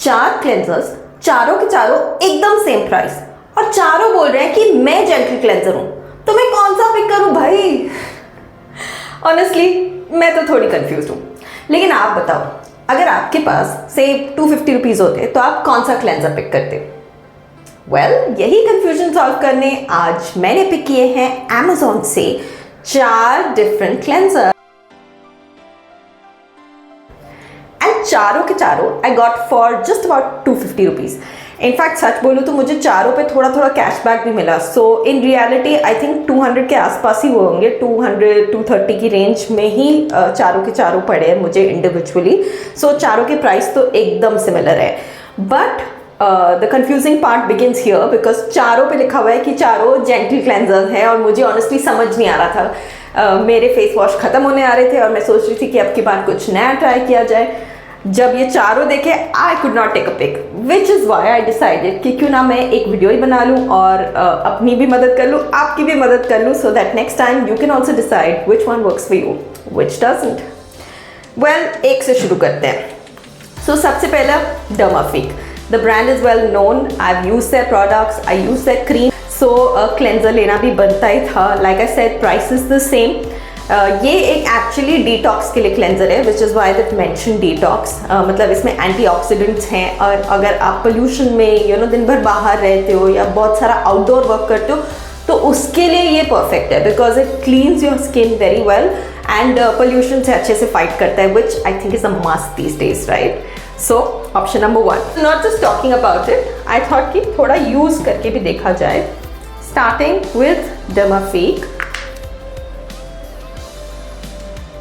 4 cleansers, चारों के चारों एकदम सेम प्राइस, और चारों बोल रहे हैं कि मैं जेंटल क्लेंजर हूं, तो मैं कौन सा पिक करूं भाई? ऑनेस्टली मैं तो थोड़ी कंफ्यूज हूं, लेकिन आप बताओ, अगर आपके पास से 250 रुपीज होते तो आप कौन सा क्लेंजर पिक करते? वेल, यही कंफ्यूजन सॉल्व करने आज मैंने पिक किए हैं Amazon से 4 डिफरेंट क्लेंजर, एंड चारों के चारों I got four just about 250 rupees. In fact सच बोलूँ तो मुझे चारों पे थोड़ा थोड़ा कैशबैक भी मिला, सो इन रियलिटी आई थिंक 200 के आसपास ही वो होंगे, 200-230 की रेंज में ही चारों के चारों पड़े हैं मुझे इंडिविजुअली। सो चारों के प्राइस तो एकदम सिमिलर है, but the confusing part begins here because चारों पे लिखा हुआ है कि चारों जेंटल क्लेंजर्स हैं, और मुझे ऑनेस्टली समझ नहीं आ रहा था। मेरे फेस वॉश खत्म होने आ रहे थे और मैं सोच रही थी कि अब की बार कुछ नया ट्राई किया जाए। जब ये चारों देखे I could not take a pick, which is why I decided कि क्यों ना मैं एक वीडियो ही बना लूँ और अपनी भी मदद कर लूँ, आपकी भी मदद कर लूँ, so that next time you can also decide which one works for you which doesn't. Well, एक से शुरू करते हैं। सो सबसे पहला Dermafique, the brand is well known, I have used their products, I use their cream, so cleanser लेना भी बनता ही था। Like I said, price is the same. ये एक एक्चुअली डिटॉक्स के लिए क्लेंजर है, which is why that mention detox, मतलब इसमें एंटीऑक्सीडेंट्स हैं, और अगर आप पोल्यूशन में दिन भर बाहर रहते हो या बहुत सारा आउटडोर वर्क करते हो तो उसके लिए ये परफेक्ट है, because it cleanses your skin very well and pollution से अच्छे से फाइट करता है, which I think is a must these days, right? So option number 1, not just talking about it, I thought कि थोड़ा यूज करके भी देखा जाए। Starting with Dermafique.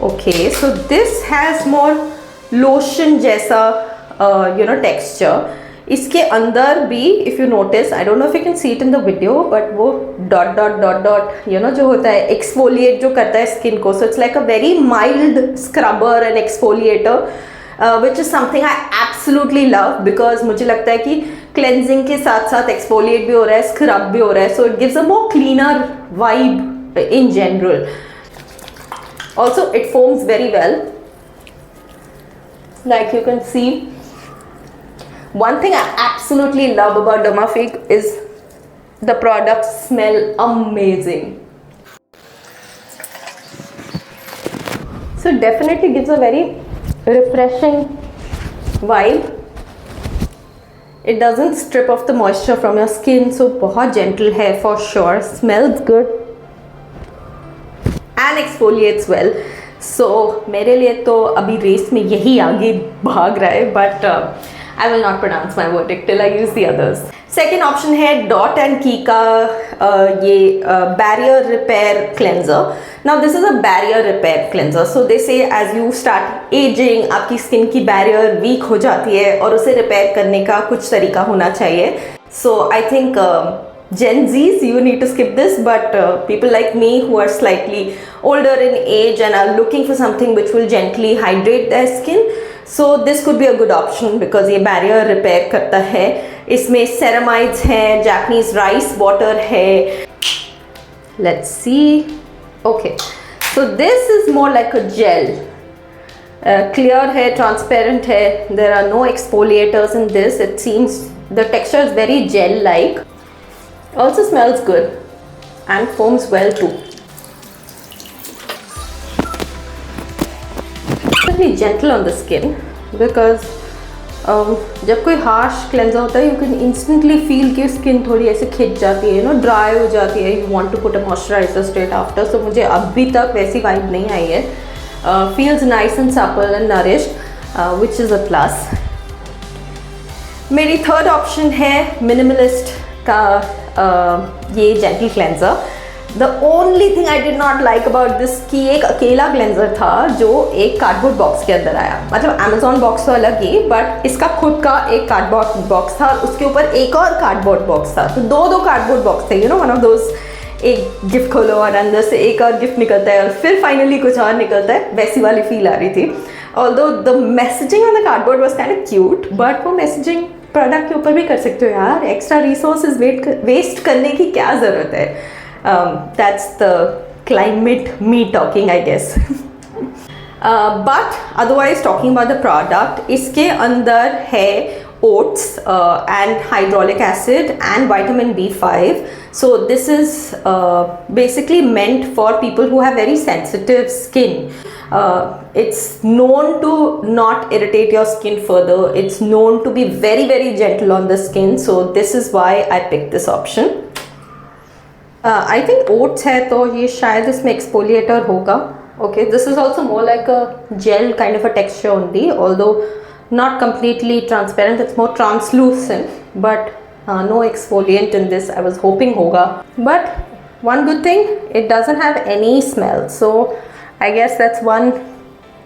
Okay, so this has more lotion जैसा texture। इसके अंदर भी if you notice, I don't know if you can see it in the video, but वो dot जो होता है exfoliate जो करता है स्किन को, so it's like a very mild scrubber and exfoliator, which is something I absolutely love because मुझे लगता है कि cleansing के साथ साथ exfoliate भी हो रहा है, scrub भी हो रहा है, so it gives a more cleaner vibe in general. Also, it foams very well, like you can see. One thing I absolutely love about Dermafic is the products smell amazing. So it definitely gives a very refreshing vibe. It doesn't strip off the moisture from your skin, so बहुत gentle है for sure. Smells good and exfoliates well. So मेरे लिए तो अभी race में यही आगे भाग रहा है, but I will not pronounce my verdict till I use the others. Second option है Dot and Key का ये barrier repair cleanser. Now this is a barrier repair cleanser. So they say as you start aging, आपकी skin की barrier weak हो जाती है और उसे repair करने का कुछ तरीका होना चाहिए. So I think Gen Zs, you need to skip this, but people like me who are slightly older in age and are looking for something which will gently hydrate their skin, so this could be a good option because ये barrier repair करता है। इसमें ceramides है, Japanese rice water है। Let's see. Okay, so this is more like a gel. Clear है, transparent है, there are no exfoliators in this. It seems the texture is very gel-like. Also smells good and foams well too. Really gentle on the skin because जब कोई harsh cleanser होता है, you can instantly feel कि skin थोड़ी ऐसे खिंच जाती है, ड्राई हो जाती है, you want to put a moisturizer straight after. So मुझे अभी तक वैसी वाइब नहीं आई है. Feels nice and supple and nourished, which is a plus. मेरी थर्ड ऑप्शन है मिनिमलिस्ट का ये gentle cleanser. The only thing I did not like about this कि एक अकेला क्लेंजर था जो एक कार्डबोर्ड बॉक्स के अंदर आया, मतलब अमेजोन बॉक्स तो अलग ही, बट इसका खुद का एक कार्डबोर्ड बॉक्स था और उसके ऊपर एक और कार्डबोर्ड बॉक्स था, तो दो कार्डबोर्ड बॉक्स थे, वन ऑफ दोज, एक गिफ्ट खोलो और अंदर से एक और गिफ्ट निकलता है और फिर फाइनली कुछ और निकलता है, वैसी वाली फील आ रही थी। Although the messaging on the cardboard was kind of cute, but वो मैसेजिंग प्रोडक्ट के ऊपर भी कर सकते हो यार, एक्स्ट्रा रिसोर्सेज वेस्ट करने की क्या ज़रूरत है। That's the climate me talking I guess. But otherwise talking about the product, इसके अंदर है oats and hyaluronic acid and vitamin B5. So this is basically meant for people who have very sensitive skin. It's known to not irritate your skin further. It's known to be very very gentle on the skin. So this is why I picked this option. I think oats है तो ये शायद इसमें exfoliator होगा. Okay, this is also more like a gel kind of a texture only, although not completely transparent. It's more translucent, but no exfoliant in this. I was hoping hoga, but one good thing, it doesn't have any smell, so I guess that's one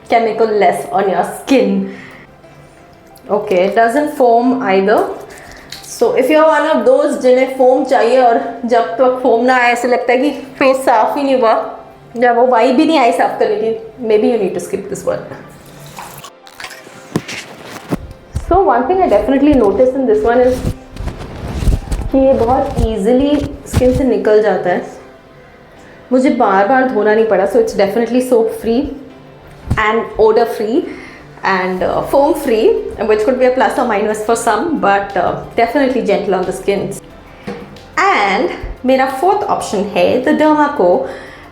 chemical less on your skin. Okay, it doesn't foam either. So if you're one of those जिन्हें foam चाहिए और जब तक foam ना आए ऐसे लगता है कि face साफ ही नहीं हुआ, जब वो वाइब भी नहीं आई साफ करने की, maybe you need to skip this one. So one thing I definitely noticed in this one is कि ये बहुत easily skin से निकल जाता है. मुझे बार बार धोना नहीं पड़ा, so it's definitely soap free and odor free and foam free, which could be a plus or minus for some, but definitely gentle on the skin. And मेरा fourth option है the Dermaco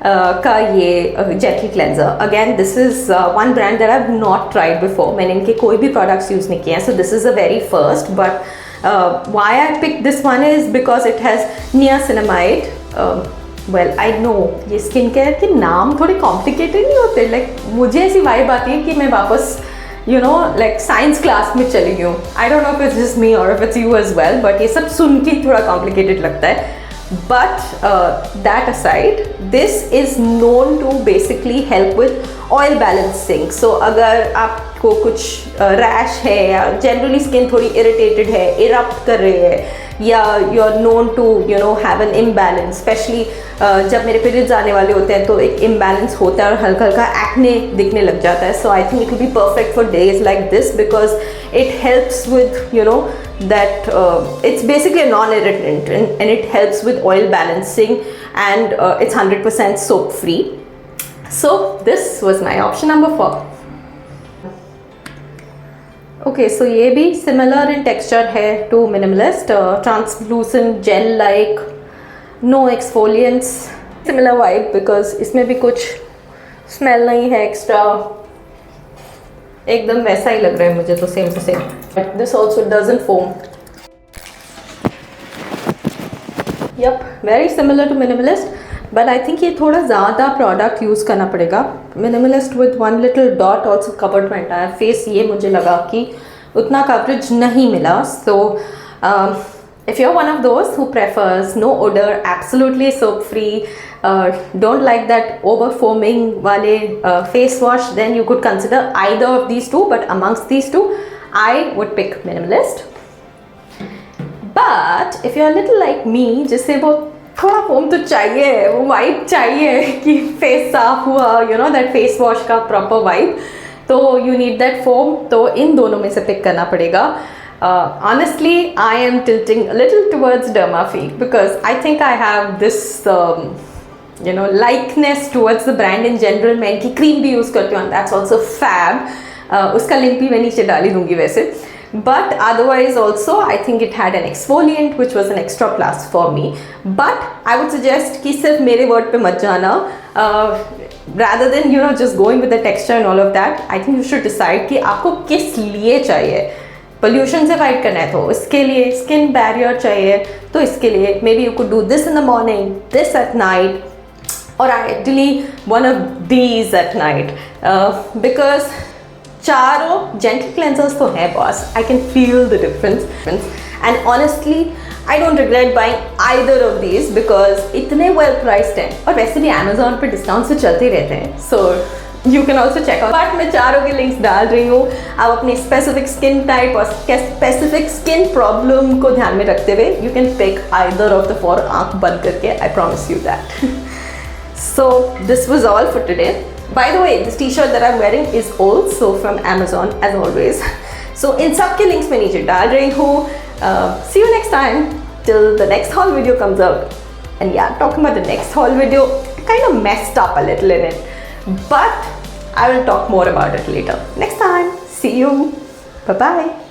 का ये gentle cleanser. Again this is one brand that I have not tried before. मैंने इनके कोई भी products use नहीं किए हैं, so this is a very first. But why I pick this one is because it has niacinamide. Well I know ये skin care के नाम थोड़े कॉम्प्लिकेटेड नहीं होते. लाइक मुझे ऐसी वाइब आती है कि मैं वापस लाइक साइंस क्लास में चली गई हूँ. I don't know if it's just me और if it's you as well, but ये सब सुन के थोड़ा कॉम्प्लिकेटेड लगता है. But that aside, this is known to basically help with oil balancing. So अगर आपको कुछ रैश है या जनरली स्किन थोड़ी इरिटेटेड है, इरप्ट कर रही है, या you are known to have an imbalance, specially जब मेरे पीरियड्स आने वाले होते हैं तो एक इम्बैलेंस होता है और हल्का हल्का एक्ने दिखने लग जाता है. So I think it will be perfect for days like this because it helps with that it's basically a non-irritant and it helps with oil balancing and it's 100% soap free. So this was my option number 4. Okay, so ये भी similar in texture है to Minimalist, translucent gel like, no exfoliants, similar vibe because इसमें भी कुछ smell नहीं है extra. एकदम वैसा ही लग रहा है मुझे तो, same to same. But this also doesn't foam. Yep, very similar to Minimalist, but I think ये थोड़ा ज़्यादा प्रोडक्ट यूज़ करना पड़ेगा. Minimalist with one little dot also covered my entire face. ये मुझे लगा कि उतना कवरेज नहीं मिला. सो if you're one of those who prefers no odor, absolutely soap free, don't like that over foaming wale face wash, then you could consider either of these two. But amongst these two, I would pick Minimalist. But if you're a little like me, जिससे वो थोड़ा foam तो चाहिए, वो vibe चाहिए कि face साफ हुआ, that face wash का proper vibe, तो you need that foam. तो इन दोनों में से पिक करना पड़ेगा. Honestly, I am tilting a little towards Dermafi because I think I have this likeness towards the brand in general. मैं इनकी क्रीम भी यूज़ करती हूँ and that's also fab. उसका लिंक भी मैं नीचे डाल ही दूँगी वैसे. But otherwise also I think it had an exfoliant which was an extra plus for me. But I would suggest कि सिर्फ मेरे word पे मत जाना. Rather than just going with the texture and all of that, I think you should decide कि आपको किस लिए चाहिए. पोल्यूशन से फाइट करना है तो इसके लिए, स्किन बैरियर चाहिए तो इसके लिए, maybe you could do this in the morning, this at night, और ideally one of these at night. Because चारों जेंटल क्लेंजर्स तो है boss. I can feel the difference and honestly I don't regret buying either of these because इतने well priced हैं और वैसे भी Amazon पर डिस्काउंट से चलते रहते हैं. So you can also check out. But मैं चारों के लिंक्स डाल रही हूँ. आप अपनी स्पेसिफिक स्किन टाइप और स्पेसिफिक स्किन प्रॉब्लम को ध्यान में रखते हुए you can pick either of the four. आंख बंद करके, I promise you that. So this was all for today. By the way, this T shirt that I am wearing is also from Amazon as always. So इन सब के links मैं नीचे डाल रही हूँ. See you next time till the next haul video comes out. And yeah, talking about the next haul video, I kind of messed up a little in it, but I will talk more about it later. Next time. See you. Bye bye.